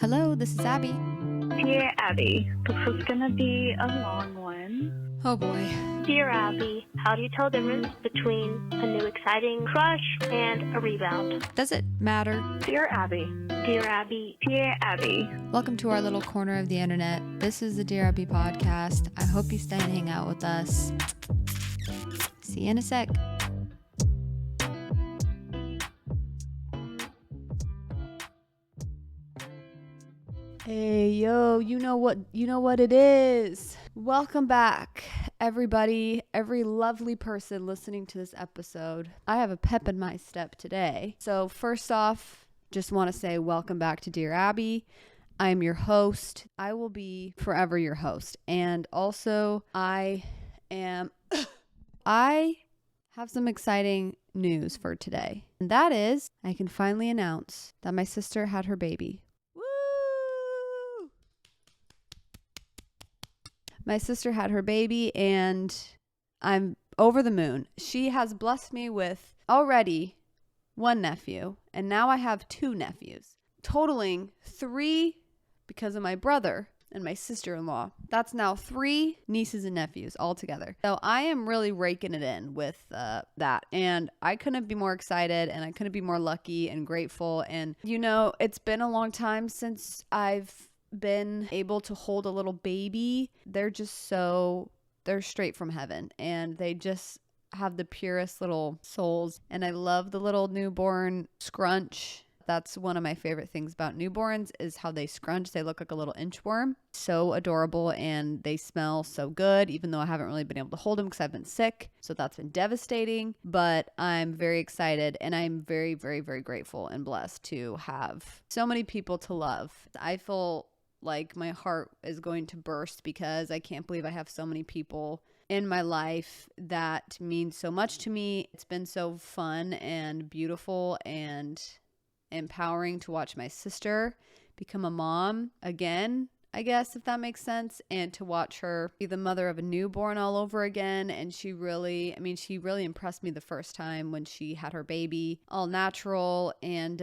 Hello, this is Abby. Dear Abby, this is gonna be a long one. Oh boy. Dear Abby, how do you tell the difference between a new exciting crush and a rebound? Does it matter? Dear Abby. Dear Abby. Dear Abby. Welcome to our little corner of the internet. This is the Dear Abby podcast. I hope you stay and hang out with us. See you in a sec. Hey, yo, you know what it is. Welcome back, everybody, every lovely person listening to this episode. I have a pep in my step today. So first off, just want to say welcome back to Dear Abby. I am your host. I will be forever your host. And also, I have some exciting news for today. And that is, I can finally announce that my sister had her baby. My sister had her baby and I'm over the moon. She has blessed me with already one nephew and now I have two nephews, totaling three because of my brother and my sister-in-law. That's now three nieces and nephews all together. So I am really raking it in with that. And I couldn't be more excited and I couldn't be more lucky and grateful. And, you know, it's been a long time since I've been able to hold a little baby. They're straight from heaven and they just have the purest little souls. And I love the little newborn scrunch. That's one of my favorite things about newborns is how they scrunch. They look like a little inchworm. So adorable and they smell so good, even though I haven't really been able to hold them because I've been sick. So that's been devastating, but I'm very excited and I'm very, very, very grateful and blessed to have so many people to love. I feel like my heart is going to burst because I can't believe I have so many people in my life that mean so much to me. It's been so fun and beautiful and empowering to watch my sister become a mom again, I guess, if that makes sense, and to watch her be the mother of a newborn all over again. And she really impressed me the first time when she had her baby, all natural and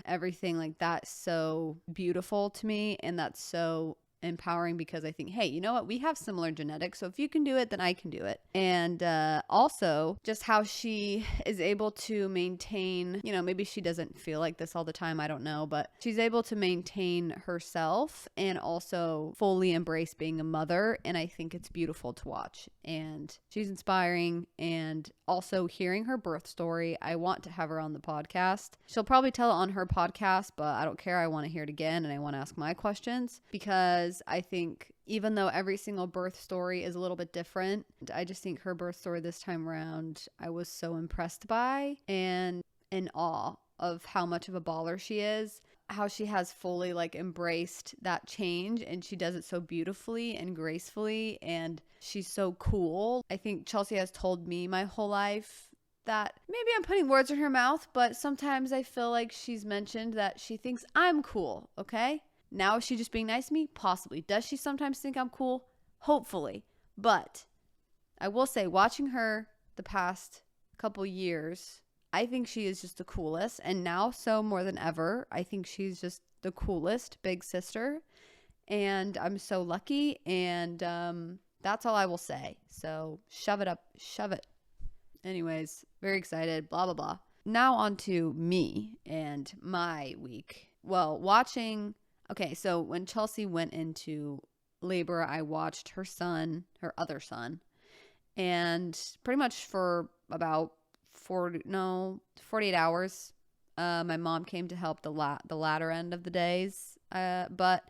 everything like that. So beautiful to me. And that's so empowering because I think, hey, you know what? We have similar genetics. So if you can do it, then I can do it. And also just how she is able to maintain, you know, maybe she doesn't feel like this all the time. I don't know, but she's able to maintain herself and also fully embrace being a mother. And I think it's beautiful to watch. And she's inspiring. And also hearing her birth story, I want to have her on the podcast. She'll probably tell it on her podcast, but I don't care. I want to hear it again and I want to ask my questions because I think even though every single birth story is a little bit different, I just think her birth story this time around, I was so impressed by and in awe of how much of a baller she is, how she has fully like embraced that change and she does it so beautifully and gracefully and she's so cool. I think Chelsea has told me my whole life that maybe I'm putting words in her mouth, but sometimes I feel like she's mentioned that she thinks I'm cool, okay? Now is she just being nice to me? Possibly. Does she sometimes think I'm cool? Hopefully. But I will say, watching her the past couple years, I think she is just the coolest. And now, so more than ever, I think she's just the coolest big sister. And I'm so lucky. And that's all I will say. So shove it up. Shove it. Anyways, very excited. Blah, blah, blah. Now on to me and my week. Well, okay, so when Chelsea went into labor, I watched her other son, and pretty much for about 48 hours, my mom came to help the latter end of the days, but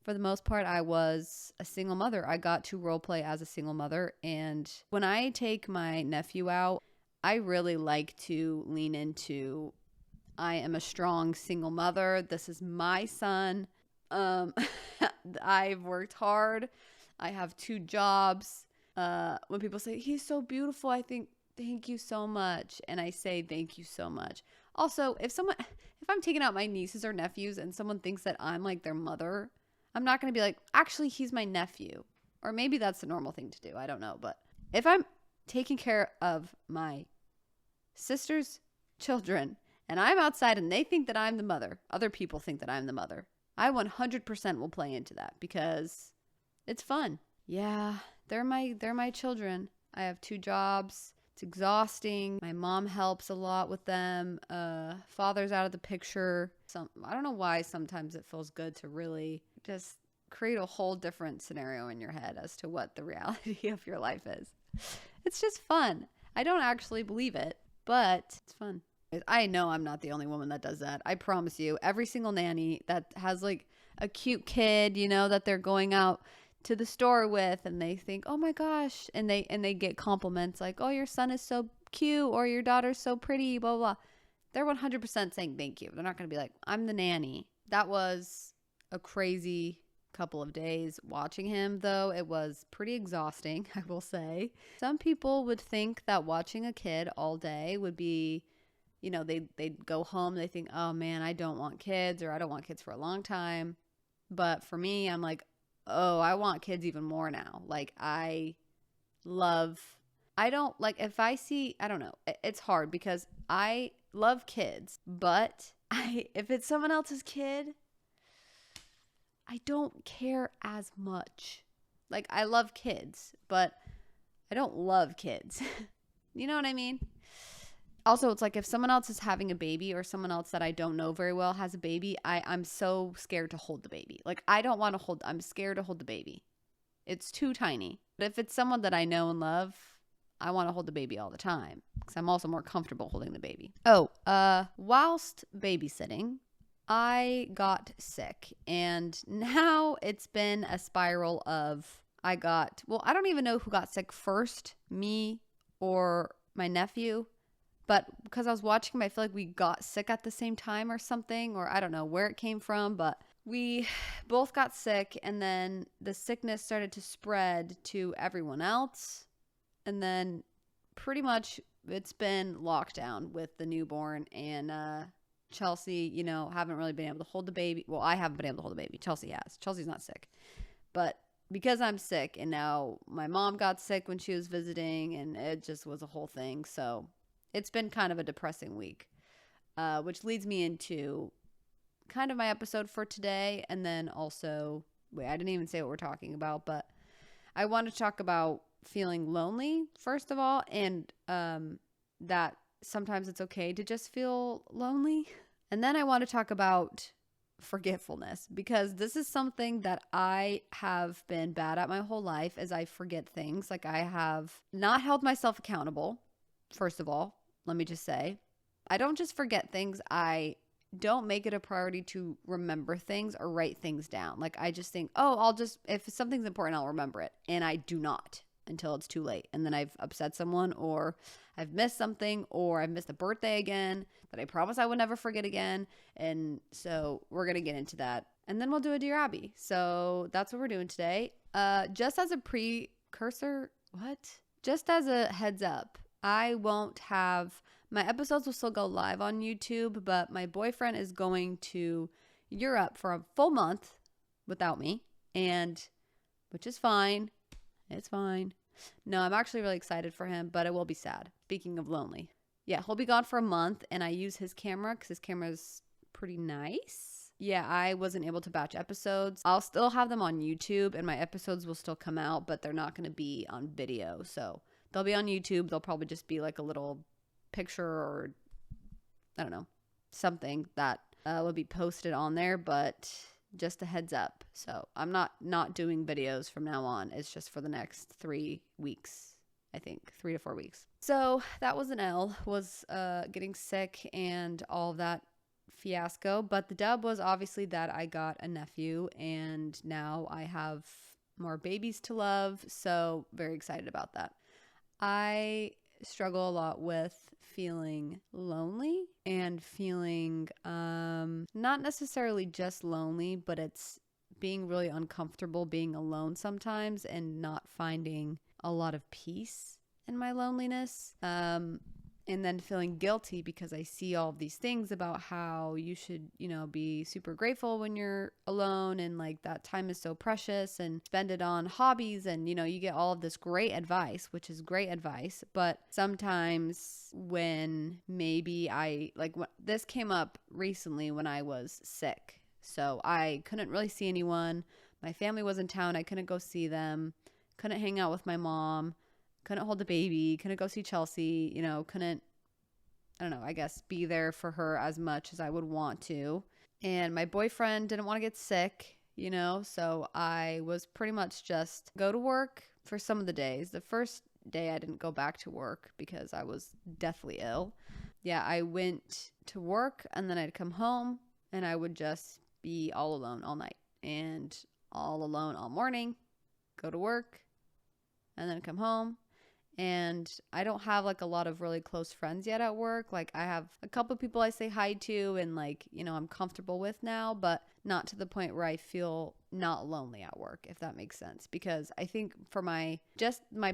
for the most part, I was a single mother. I got to role play as a single mother, and when I take my nephew out, I really like to lean into, I am a strong single mother. This is my son. I've worked hard. I have two jobs. When people say, he's so beautiful, I think, thank you so much. And I say, thank you so much. Also, if I'm taking out my nieces or nephews and someone thinks that I'm like their mother, I'm not going to be like, actually, he's my nephew. Or maybe that's the normal thing to do. I don't know. But if I'm taking care of my sister's children and I'm outside and they think that I'm the mother, other people think that I'm the mother, I 100% will play into that because it's fun. Yeah, they're my children. I have 2 jobs. It's exhausting. My mom helps a lot with them. Father's out of the picture. I don't know why sometimes it feels good to really just create a whole different scenario in your head as to what the reality of your life is. It's just fun. I don't actually believe it, but it's fun. I know I'm not the only woman that does that. I promise you, every single nanny that has like a cute kid, you know, that they're going out to the store with and they think, oh my gosh, and they get compliments like, oh, your son is so cute or your daughter's so pretty, blah, blah, blah. They're 100% saying thank you. They're not going to be like, I'm the nanny. That was a crazy couple of days watching him, though. It was pretty exhausting, I will say. Some people would think that watching a kid all day would be, you know, they'd go home, they think, oh man, I don't want kids, or I don't want kids for a long time. But for me, I'm like, oh, I want kids even more now. Like, I don't like, if I see, I don't know, it's hard because I love kids, but if it's someone else's kid, I don't care as much. Like, I love kids, but I don't love kids. You know what I mean? Also, it's like if someone else is having a baby or someone else that I don't know very well has a baby, I'm so scared to hold the baby. Like, I'm scared to hold the baby. It's too tiny. But if it's someone that I know and love, I want to hold the baby all the time because I'm also more comfortable holding the baby. Whilst babysitting, I got sick, and now it's been a spiral of I don't even know who got sick first, me or my nephew, but because I was watching him, I feel like we got sick at the same time or something, or I don't know where it came from, but we both got sick, and then the sickness started to spread to everyone else, and then pretty much it's been lockdown with the newborn, and Chelsea, you know, haven't really been able to hold the baby. Well, I haven't been able to hold the baby. Chelsea has. Chelsea's not sick. But because I'm sick, and now my mom got sick when she was visiting, and it just was a whole thing. So it's been kind of a depressing week, which leads me into kind of my episode for today. And then also, I didn't even say what we're talking about, but I want to talk about feeling lonely, first of all, and that sometimes it's okay to just feel lonely. And then I want to talk about forgetfulness, because this is something that I have been bad at my whole life, as I forget things. Like, I have not held myself accountable. First of all, let me just say, I don't just forget things. I don't make it a priority to remember things or write things down. Like, I just think, oh, if something's important, I'll remember it. And I do not until it's too late. And then I've upset someone, or I've missed something, or I've missed a birthday again that I promised I would never forget again. And so we're going to get into that. And then we'll do a Dear Abby. So that's what we're doing today. Just as a just as a heads up, I won't have, my episodes will still go live on YouTube, but my boyfriend is going to Europe for a full month without me, and which is fine. It's fine. No, I'm actually really excited for him, but it will be sad. Speaking of lonely. Yeah, he'll be gone for a month, and I use his camera because his camera's pretty nice. Yeah, I wasn't able to batch episodes. I'll still have them on YouTube, and my episodes will still come out, but they're not going to be on video. So they'll be on YouTube. They'll probably just be like a little picture, or I don't know, something that will be posted on there, but just a heads up. So I'm not doing videos from now on. It's just for the next 3 weeks, I think 3 to 4 weeks. So that was an L, was getting sick and all of that fiasco. But the dub was obviously that I got a nephew, and now I have more babies to love. So very excited about that. I struggle a lot with feeling lonely and feeling not necessarily just lonely, but it's being really uncomfortable being alone sometimes and not finding a lot of peace in my loneliness, and then feeling guilty because I see all of these things about how you should, you know, be super grateful when you're alone, and like that time is so precious, and spend it on hobbies, and you know, you get all of this great advice, which is great advice. But sometimes when maybe this came up recently when I was sick, So I couldn't really see anyone. My family was in town. I couldn't go see them. Couldn't hang out with my mom. Couldn't hold the baby. Couldn't go see Chelsea. Couldn't, I don't know, I guess be there for her as much as I would want to. And my boyfriend didn't want to get sick, so I was pretty much just go to work for some of the days. The first day I didn't go back to work because I was deathly ill. Yeah, I went to work and then I'd come home and I would just be all alone all night and all alone all morning, go to work and then come home. And I don't have like a lot of really close friends yet at work. Like I have a couple people I say hi to and like, I'm comfortable with now, but not to the point where I feel not lonely at work, if that makes sense. Because I think for my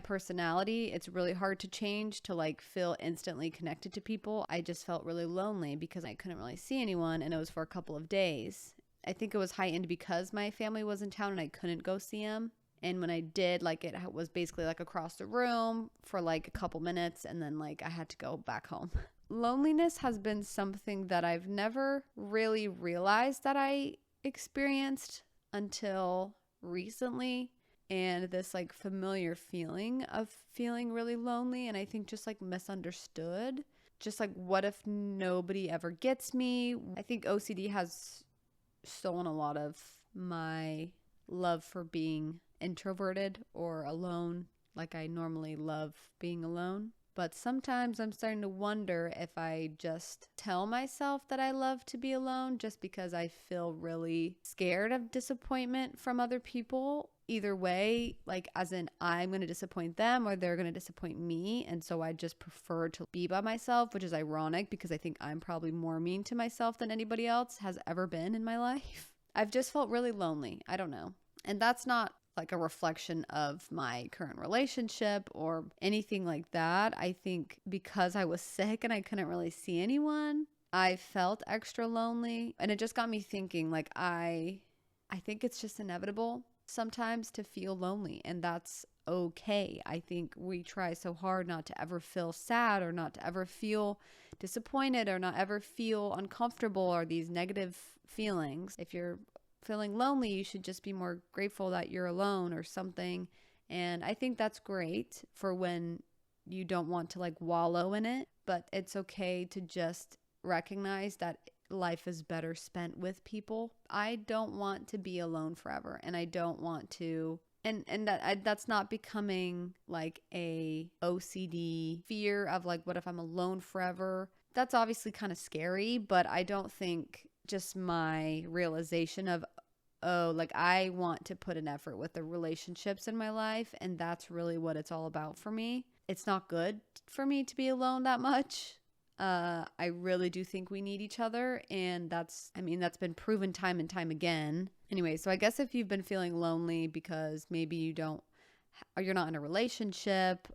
personality, it's really hard to change to like feel instantly connected to people. I just felt really lonely because I couldn't really see anyone and it was for a couple of days. I think it was heightened because my family was in town and I couldn't go see them. And when I did, like it was basically like across the room for like a couple minutes and then like I had to go back home. Loneliness has been something that I've never really realized that I experienced until recently. And this like familiar feeling of feeling really lonely and I think just like misunderstood. Just like what if nobody ever gets me? I think OCD has stolen a lot of my love for being introverted or alone. Like I normally love being alone, but sometimes I'm starting to wonder if I just tell myself that I love to be alone just because I feel really scared of disappointment from other people. Either way, like as in I'm going to disappoint them or they're going to disappoint me, and so I just prefer to be by myself, which is ironic because I think I'm probably more mean to myself than anybody else has ever been in my life. I've just felt really lonely. I don't know. And that's not like a reflection of my current relationship or anything like that. I think because I was sick and I couldn't really see anyone, I felt extra lonely. And it just got me thinking, like, I think it's just inevitable sometimes to feel lonely, and that's okay. I think we try so hard not to ever feel sad or not to ever feel disappointed or not ever feel uncomfortable or these negative feelings. If you're feeling lonely, you should just be more grateful that you're alone or something. And I think that's great for when you don't want to like wallow in it, but it's okay to just recognize that life is better spent with people. I don't want to be alone forever, and I don't want to that's not becoming like a OCD fear of like, what if I'm alone forever? That's obviously kind of scary, but I don't think just my realization of, oh, like I want to put an effort with the relationships in my life, and that's really what it's all about for me. It's not good for me to be alone that much. I really do think we need each other, and that's been proven time and time again. Anyway, so I guess if you've been feeling lonely because maybe you're not in a relationship,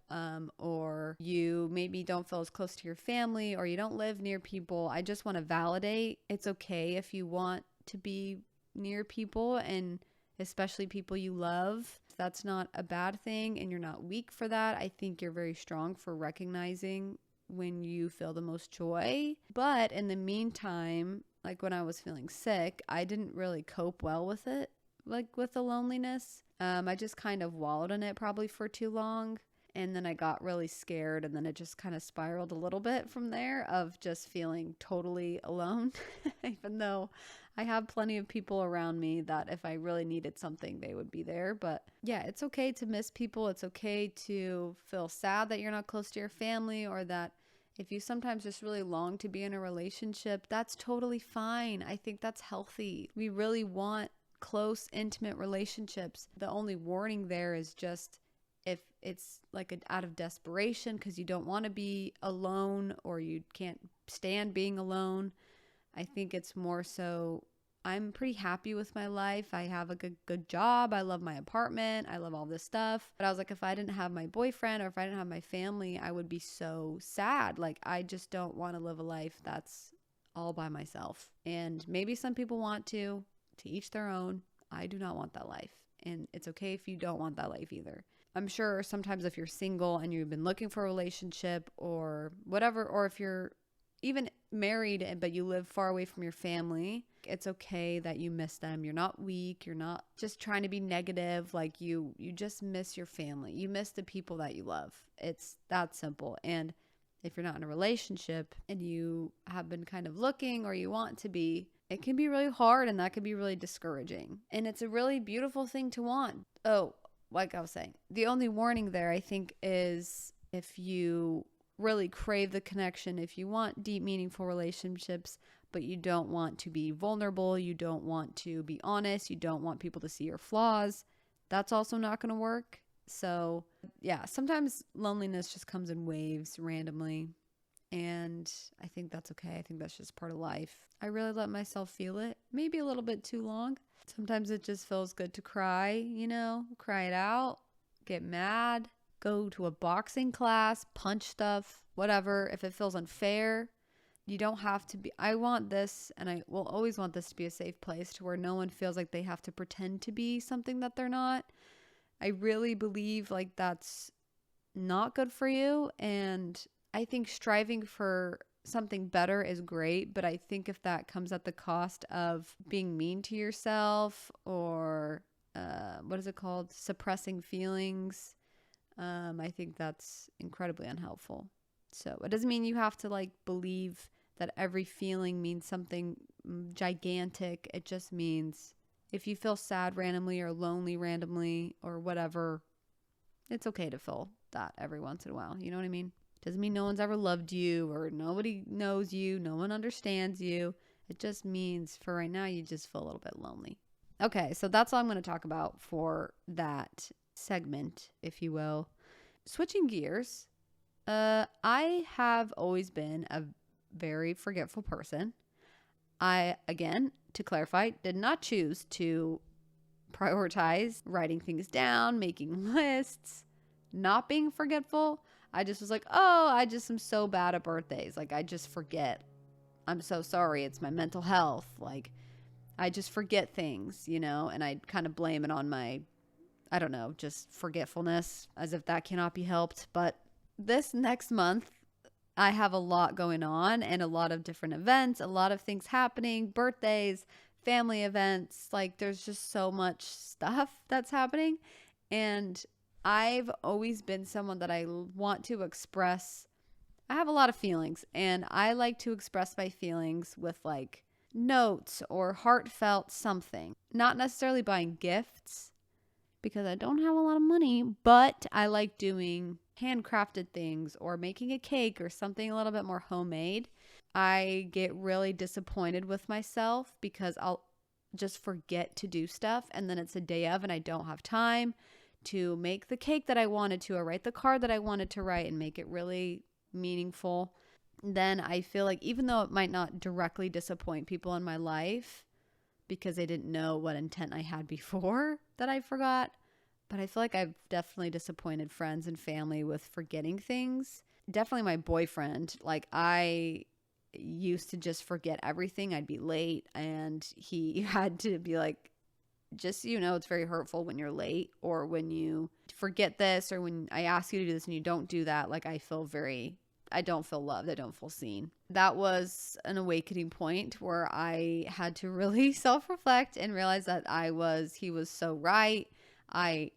or you maybe don't feel as close to your family, or you don't live near people, I just want to validate it's okay if you want to be near people, and especially people you love. That's not a bad thing, and you're not weak for that. I think you're very strong for recognizing when you feel the most joy. But in the meantime, like when I was feeling sick, I didn't really cope well with it, like with the loneliness. I just kind of wallowed in it probably for too long. And then I got really scared, and then it just kind of spiraled a little bit from there of just feeling totally alone, even though I have plenty of people around me that if I really needed something, they would be there. But yeah, it's okay to miss people. It's okay to feel sad that you're not close to your family, or that if you sometimes just really long to be in a relationship, that's totally fine. I think that's healthy. We really want close, intimate relationships. The only warning there is just if it's like out of desperation because you don't want to be alone or you can't stand being alone. I think it's more so I'm pretty happy with my life. I have a good job. I love my apartment. I love all this stuff. But I was like, if I didn't have my boyfriend or if I didn't have my family, I would be so sad. Like, I just don't want to live a life that's all by myself. And maybe some people want to each their own. I do not want that life. And it's okay if you don't want that life either. I'm sure sometimes if you're single and you've been looking for a relationship or whatever, or if you're even married but you live far away from your family, It's okay that you miss them. You're not weak. You're not just trying to be negative. Like you just miss your family. You miss the people that you love. It's that simple. And if you're not in a relationship and you have been kind of looking or you want to be, it can be really hard and that can be really discouraging. And it's a really beautiful thing to want. Oh, like I was saying, the only warning there, I think, is if you really crave the connection, if you want deep, meaningful relationships, but you don't want to be vulnerable, you don't want to be honest, you don't want people to see your flaws, that's also not going to work. So yeah, sometimes loneliness just comes in waves randomly. And I think that's okay. I think that's just part of life. I really let myself feel it, maybe a little bit too long. Sometimes it just feels good to cry, cry it out, get mad, go to a boxing class, punch stuff, whatever. If it feels unfair, you don't have to be. I want this, and I will always want this to be a safe place to where no one feels like they have to pretend to be something that they're not. I really believe like that's not good for you. And I think striving for something better is great, but I think if that comes at the cost of being mean to yourself or what is it called? Suppressing feelings, I think that's incredibly unhelpful. So it doesn't mean you have to like believe that every feeling means something gigantic. It just means if you feel sad randomly or lonely randomly or whatever, it's okay to feel that every once in a while. You know what I mean? Doesn't mean no one's ever loved you or nobody knows you, no one understands you. It just means for right now, you just feel a little bit lonely. Okay, so that's all I'm going to talk about for that segment, if you will. Switching gears, I have always been a very forgetful person. I, again, to clarify, did not choose to prioritize writing things down, making lists, not being forgetful. I just was like, oh, I just am so bad at birthdays. Like, I just forget. I'm so sorry. It's my mental health. Like, I just forget things, and I kind of blame it on my, I don't know, just forgetfulness, as if that cannot be helped. But this next month, I have a lot going on and a lot of different events, a lot of things happening, birthdays, family events. Like, there's just so much stuff that's happening. And I've always been someone that I want to express. I have a lot of feelings, and I like to express my feelings with like notes or heartfelt something. Not necessarily buying gifts because I don't have a lot of money, but I like doing handcrafted things or making a cake or something a little bit more homemade. I get really disappointed with myself because I'll just forget to do stuff, and then it's a day of and I don't have time to make the cake that I wanted to or write the card that I wanted to write and make it really meaningful. Then I feel like even though it might not directly disappoint people in my life because they didn't know what intent I had before that I forgot, but I feel like I've definitely disappointed friends and family with forgetting things. Definitely my boyfriend. Like, I used to just forget everything. I'd be late and he had to be like, just so you know, it's very hurtful when you're late or when you forget this or when I ask you to do this and you don't do that. Like, I don't feel loved. I don't feel seen. That was an awakening point where I had to really self-reflect and realize that he was so right. I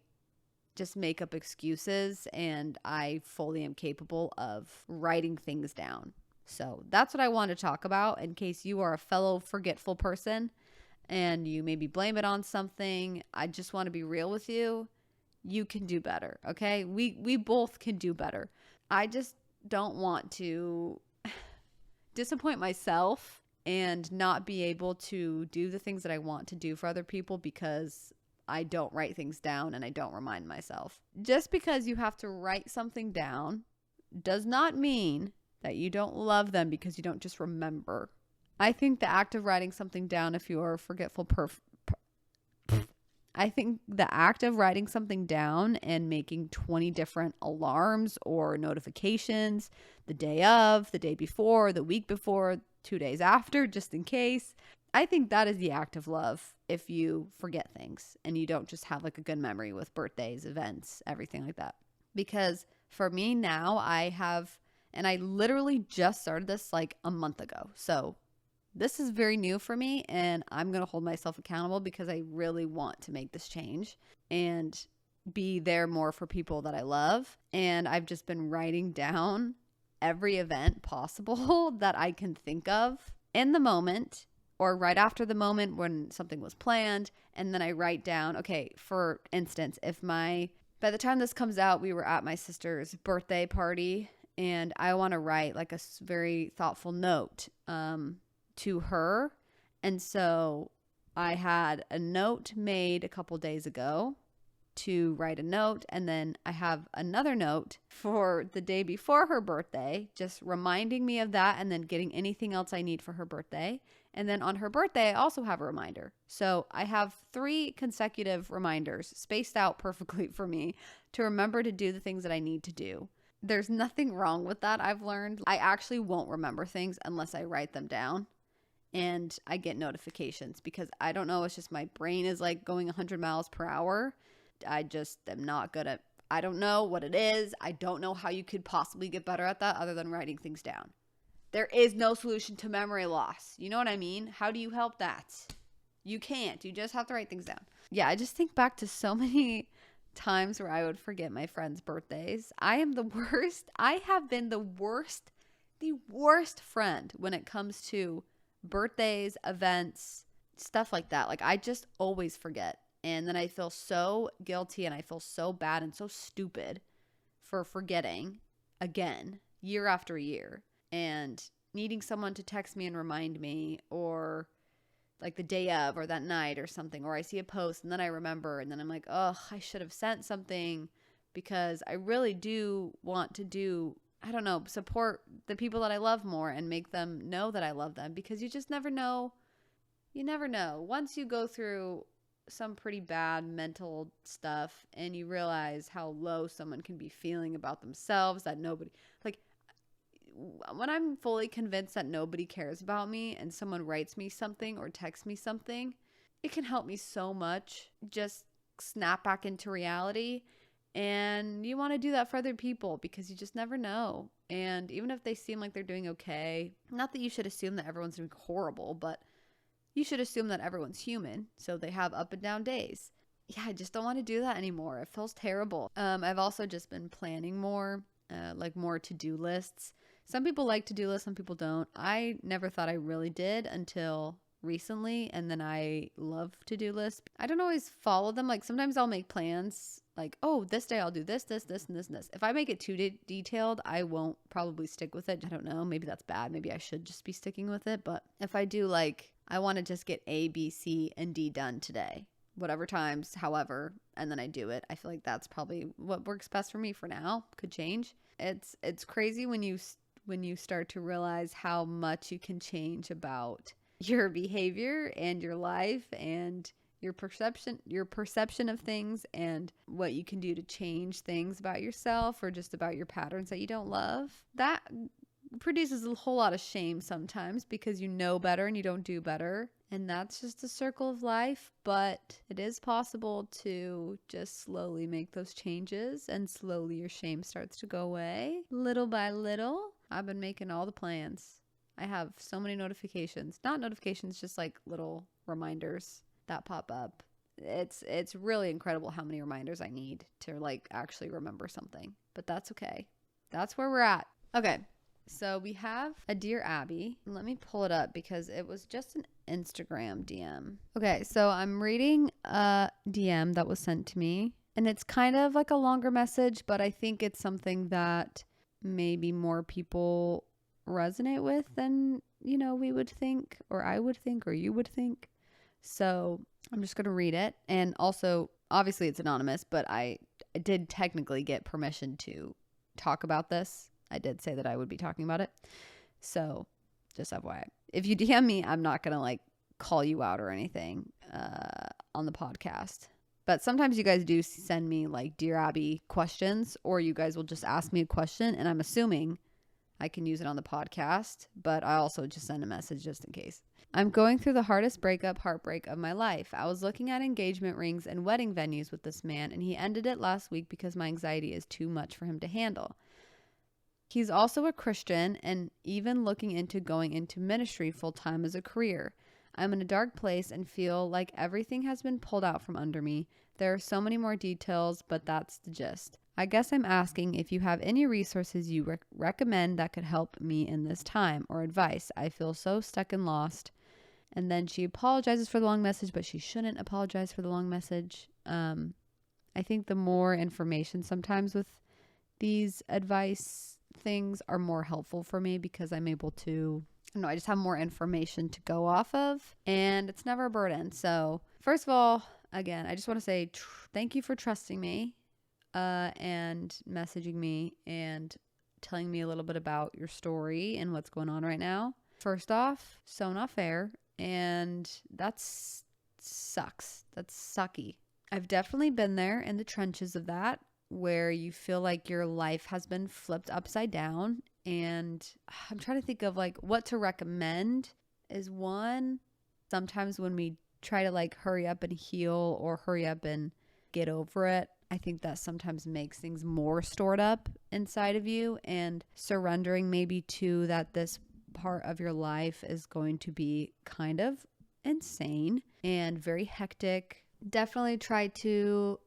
just make up excuses and I fully am capable of writing things down. So that's what I want to talk about in case you are a fellow forgetful person and you maybe blame it on something. I just want to be real with you. You can do better, okay? We both can do better. I just don't want to disappoint myself and not be able to do the things that I want to do for other people because I don't write things down and I don't remind myself. Just because you have to write something down does not mean that you don't love them because you don't just remember. I think the act of writing something down, if you are a forgetful I think the act of writing something down and making 20 different alarms or notifications the day of, the day before, the week before, 2 days after, just in case, I think that is the act of love if you forget things and you don't just have like a good memory with birthdays, events, everything like that. Because for me now, I literally just started this like a month ago. So this is very new for me, and I'm going to hold myself accountable because I really want to make this change and be there more for people that I love. And I've just been writing down every event possible that I can think of in the moment or right after the moment when something was planned. And then I write down, okay, for instance, by the time this comes out, we were at my sister's birthday party, and I want to write like a very thoughtful note to her. And so I had a note made a couple days ago to write a note, and then I have another note for the day before her birthday, just reminding me of that, and then getting anything else I need for her birthday. And then on her birthday, I also have a reminder. So I have 3 consecutive reminders spaced out perfectly for me to remember to do the things that I need to do. There's nothing wrong with that, I've learned. I actually won't remember things unless I write them down and I get notifications, because I don't know, it's just my brain is like going 100 miles per hour. I just am not good at, I don't know what it is. I don't know how you could possibly get better at that other than writing things down. There is no solution to memory loss. You know what I mean? How do you help that? You can't. You just have to write things down. Yeah, I just think back to so many times where I would forget my friends' birthdays. I am the worst. I have been the worst friend when it comes to birthdays, events, stuff like that. Like, I just always forget. And then I feel so guilty and I feel so bad and so stupid for forgetting again, year after year, and needing someone to text me and remind me, or like the day of or that night or something, or I see a post and then I remember, and then I'm like, oh, I should have sent something, because I really do want to I don't know, support the people that I love more and make them know that I love them, because you just never know. You never know. Once you go through some pretty bad mental stuff and you realize how low someone can be feeling about themselves, that nobody, like, when I'm fully convinced that nobody cares about me and someone writes me something or texts me something, it can help me so much just snap back into reality. And you want to do that for other people, because you just never know. And even if they seem like they're doing okay, not that you should assume that everyone's doing horrible, but you should assume that everyone's human, so they have up and down days. Yeah, I just don't want to do that anymore. It feels terrible. I've also just been planning more, like more to-do lists. Some people like to-do lists, some people don't. I never thought I really did until recently, and then I love to-do lists. I don't always follow them. Like, sometimes I'll make plans, like, oh, this day I'll do this, this, this, and this, and this. If I make it too detailed, I won't probably stick with it. I don't know. Maybe that's bad. Maybe I should just be sticking with it. But if I do, like, I want to just get A, B, C, and D done today, whatever times, however, and then I do it. I feel like that's probably what works best for me for now. Could change. It's crazy when you start to realize how much you can change about your behavior and your life and your perception of things, and what you can do to change things about yourself or just about your patterns that you don't love. That produces a whole lot of shame sometimes, because you know better and you don't do better. And that's just a circle of life, but it is possible to just slowly make those changes, and slowly your shame starts to go away little by little. I've been making all the plans. I have so many notifications, not notifications, just like little reminders that pop up. It's really incredible how many reminders I need to like actually remember something, but that's okay. That's where we're at. Okay. So we have a Dear Abby. Let me pull it up because it was just an Instagram DM. Okay, so I'm reading a DM that was sent to me, and it's kind of like a longer message, but I think it's something that maybe more people resonate with than, we would think, or I would think, or you would think. So I'm just going to read it. And also, obviously it's anonymous, but I did technically get permission to talk about this. I did say that I would be talking about it. So just FYI. If you DM me, I'm not going to call you out or anything on the podcast. But sometimes you guys do send me Dear Abby questions, or you guys will just ask me a question, and I'm assuming I can use it on the podcast, but I also just send a message just in case. I'm going through the hardest heartbreak of my life. I was looking at engagement rings and wedding venues with this man, and he ended it last week because my anxiety is too much for him to handle. He's also a Christian and even looking into going into ministry full time as a career. I'm in a dark place and feel like everything has been pulled out from under me. There are so many more details, but that's the gist. I guess I'm asking if you have any resources you recommend that could help me in this time, or advice. I feel so stuck and lost. And then she apologizes for the long message, but she shouldn't apologize for the long message. I think the more information sometimes with these advice things are more helpful for me because I'm able to, I just have more information to go off of, and it's never a burden. So first of all, again, I just want to say thank you for trusting me and messaging me and telling me a little bit about your story and what's going on right now. First off, so not fair, and sucks. That's sucky. I've definitely been there in the trenches of that, where you feel like your life has been flipped upside down. And I'm trying to think of like what to recommend is one. Sometimes when we try to like hurry up and heal or hurry up and get over it, I think that sometimes makes things more stored up inside of you, and surrendering maybe to that this part of your life is going to be kind of insane and very hectic. Definitely try to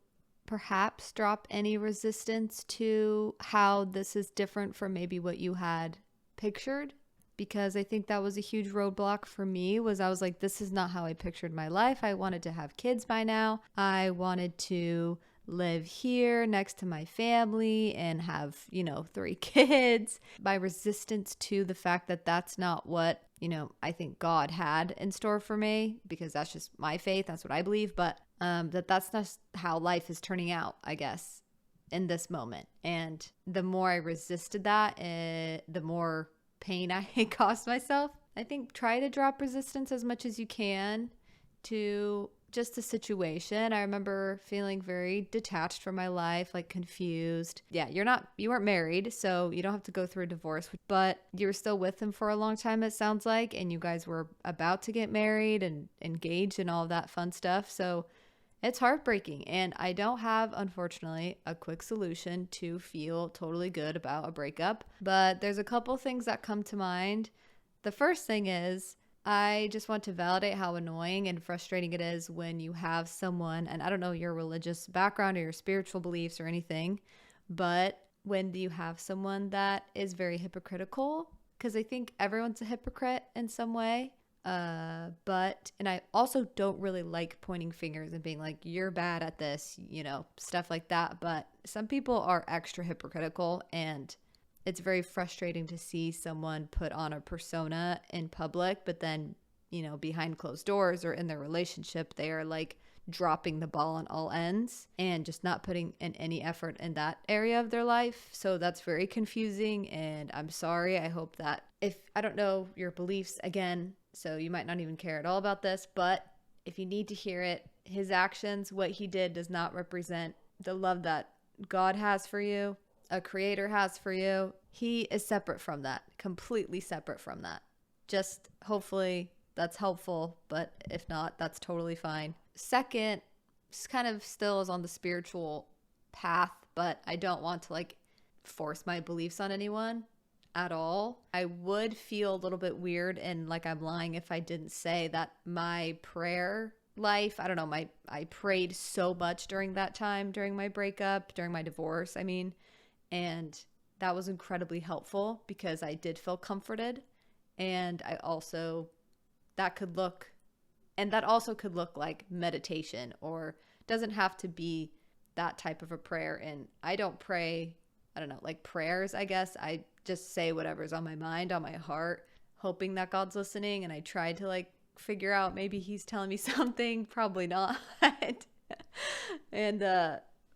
perhaps drop any resistance to how this is different from maybe what you had pictured, because I think that was a huge roadblock for me. Was I was like, this is not how I pictured my life. I wanted to have kids by now. I wanted to live here next to my family and have, 3 kids. My resistance to the fact that that's not what, I think God had in store for me, because that's just my faith. That's what I believe. But that's not how life is turning out, I guess, in this moment. And the more I resisted that, the more pain I caused myself. I think try to drop resistance as much as you can to just the situation. I remember feeling very detached from my life, like confused. Yeah, you weren't married, so you don't have to go through a divorce, but you were still with him for a long time, it sounds like, and you guys were about to get married and engaged and all of that fun stuff. So it's heartbreaking, and I don't have, unfortunately, a quick solution to feel totally good about a breakup, but there's a couple things that come to mind. The first thing is, I just want to validate how annoying and frustrating it is when you have someone, and I don't know your religious background or your spiritual beliefs or anything, but when you have someone that is very hypocritical, because I think everyone's a hypocrite in some way. And I also don't really like pointing fingers and being like, you're bad at this, stuff like that. But some people are extra hypocritical, and it's very frustrating to see someone put on a persona in public, but then, behind closed doors or in their relationship, they are like dropping the ball on all ends and just not putting in any effort in that area of their life. So that's very confusing, and I'm sorry. I hope that I don't know your beliefs again, so you might not even care at all about this, but if you need to hear it, his actions, what he did, does not represent the love that God has for you, a creator has for you. He is separate from that, completely separate from that. Just hopefully that's helpful, but if not, that's totally fine. Second, just kind of still is on the spiritual path, but I don't want to like force my beliefs on anyone at all. I would feel a little bit weird and like I'm lying if I didn't say that my prayer life, I don't know, I prayed so much during that time, during my breakup, during my divorce, and that was incredibly helpful because I did feel comforted. And that also could look like meditation, or doesn't have to be that type of a prayer. And I don't pray, I don't know, like prayers, I guess. I just say whatever's on my mind, on my heart, hoping that God's listening. And I tried to like figure out, maybe he's telling me something, probably not.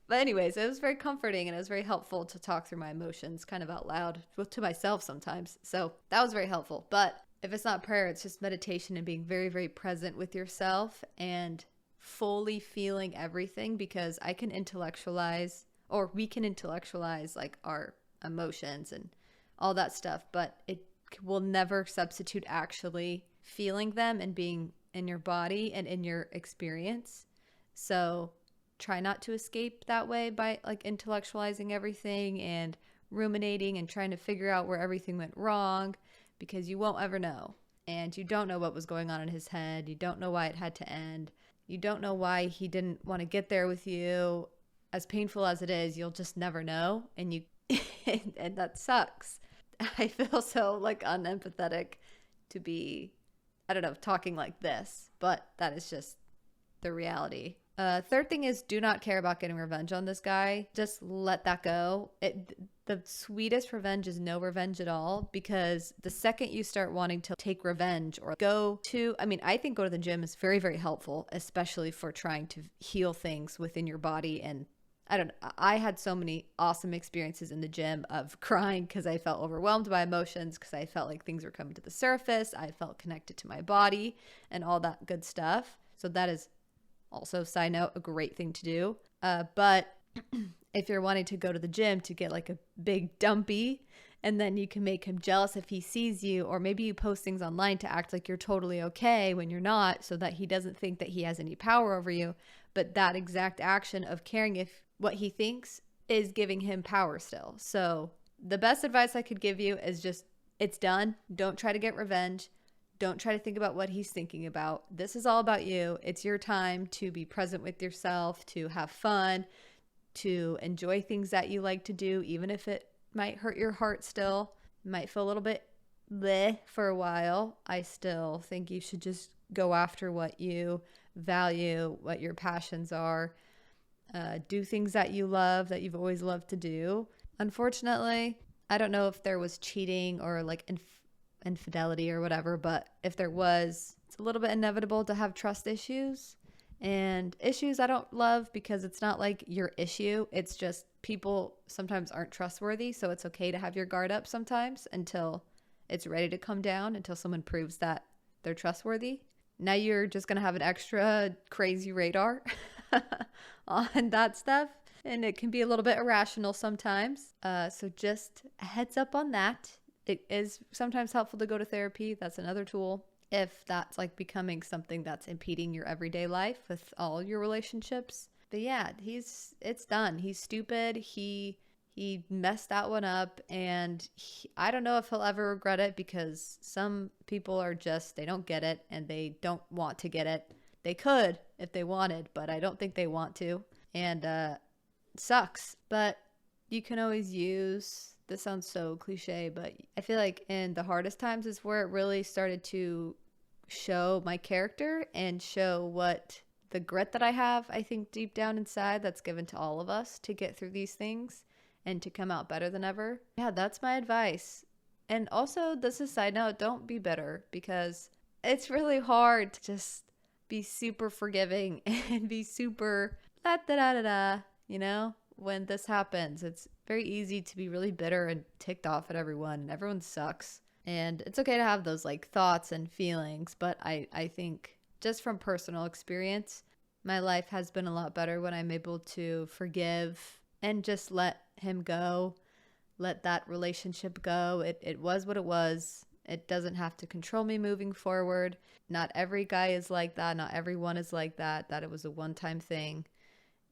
But anyways, it was very comforting, and it was very helpful to talk through my emotions kind of out loud to myself sometimes. So that was very helpful. But if it's not prayer, it's just meditation and being very, very present with yourself and fully feeling everything, because I can intellectualize, or we can intellectualize like our emotions and all that stuff, but it will never substitute actually feeling them and being in your body and in your experience. So try not to escape that way by like intellectualizing everything and ruminating and trying to figure out where everything went wrong, because you won't ever know. And you don't know what was going on in his head. You don't know why it had to end. You don't know why he didn't want to get there with you. As painful as it is, you'll just never know. And you and that sucks. I feel so like unempathetic to be, I don't know, talking like this, but that is just the reality. Third thing is, do not care about getting revenge on this guy. Just let that go. The sweetest revenge is no revenge at all, because the second you start wanting to take revenge or I think go to the gym is very, very helpful, especially for trying to heal things within your body. And I had so many awesome experiences in the gym of crying because I felt overwhelmed by emotions, because I felt like things were coming to the surface. I felt connected to my body and all that good stuff. So that is also, side note, a great thing to do. But if you're wanting to go to the gym to get like a big dumpy, and then you can make him jealous if he sees you, or maybe you post things online to act like you're totally okay when you're not, so that he doesn't think that he has any power over you. But that exact action of caring if what he thinks is giving him power still. So the best advice I could give you is just, it's done. Don't try to get revenge. Don't try to think about what he's thinking about. This is all about you. It's your time to be present with yourself, to have fun, to enjoy things that you like to do, even if it might hurt your heart still. It might feel a little bit bleh for a while. I still think you should just go after what you value, what your passions are. Do things that you love, that you've always loved to do. Unfortunately, I don't know if there was cheating or like infidelity or whatever, but if there was, it's a little bit inevitable to have trust issues. And issues I don't love, because it's not like your issue. It's just people sometimes aren't trustworthy. So it's okay to have your guard up sometimes until it's ready to come down, until someone proves that they're trustworthy. Now you're just going to have an extra crazy radar on that stuff. And it can be a little bit irrational sometimes. So just a heads up on that. It is sometimes helpful to go to therapy. That's another tool. If that's like becoming something that's impeding your everyday life with all your relationships. But yeah, it's done. He's stupid. He messed that one up, and I don't know if he'll ever regret it, because some people are just, they don't get it and they don't want to get it. They could if they wanted, but I don't think they want to. And it sucks. But you can always use, this sounds so cliche, but I feel like in the hardest times is where it really started to show my character and show what the grit that I have, I think, deep down inside, that's given to all of us to get through these things and to come out better than ever. Yeah, that's my advice. And also, this is a side note, don't be bitter, because it's really hard to just be super forgiving and be super you know? When this happens, it's very easy to be really bitter and ticked off at everyone, and everyone sucks. And it's okay to have those like thoughts and feelings, but I think just from personal experience, my life has been a lot better when I'm able to forgive and just let him go, let that relationship go. It was what it was. It doesn't have to control me moving forward. Not every guy is like that. Not everyone is like that. That it was a one-time thing,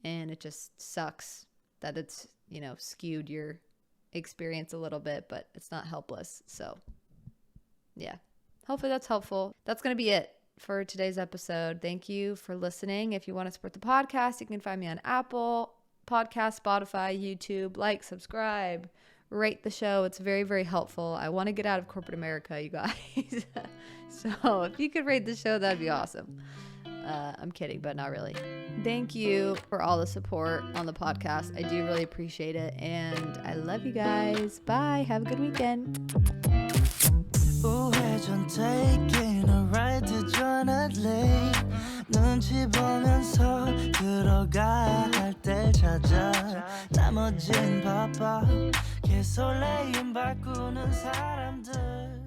and it just sucks that it's, you know, skewed your experience a little bit, but it's not helpless. So yeah, hopefully that's helpful. That's going to be it for today's episode. Thank you for listening. If you want to support the podcast, you can find me on Apple Podcast, Spotify, YouTube. Like, subscribe, rate the show. It's very, very helpful. I want to get out of corporate America, you guys. So if you could rate the show, that'd be awesome. I'm kidding, but not really. Thank you for all the support on the podcast. I do really appreciate it, and I love you guys. Bye. Have a good weekend. 우회전 taking a ride to Jonah Lake 눈치 보면서 들어가 할 때 찾아 나머진 바빠 개설레임 바꾸는 사람들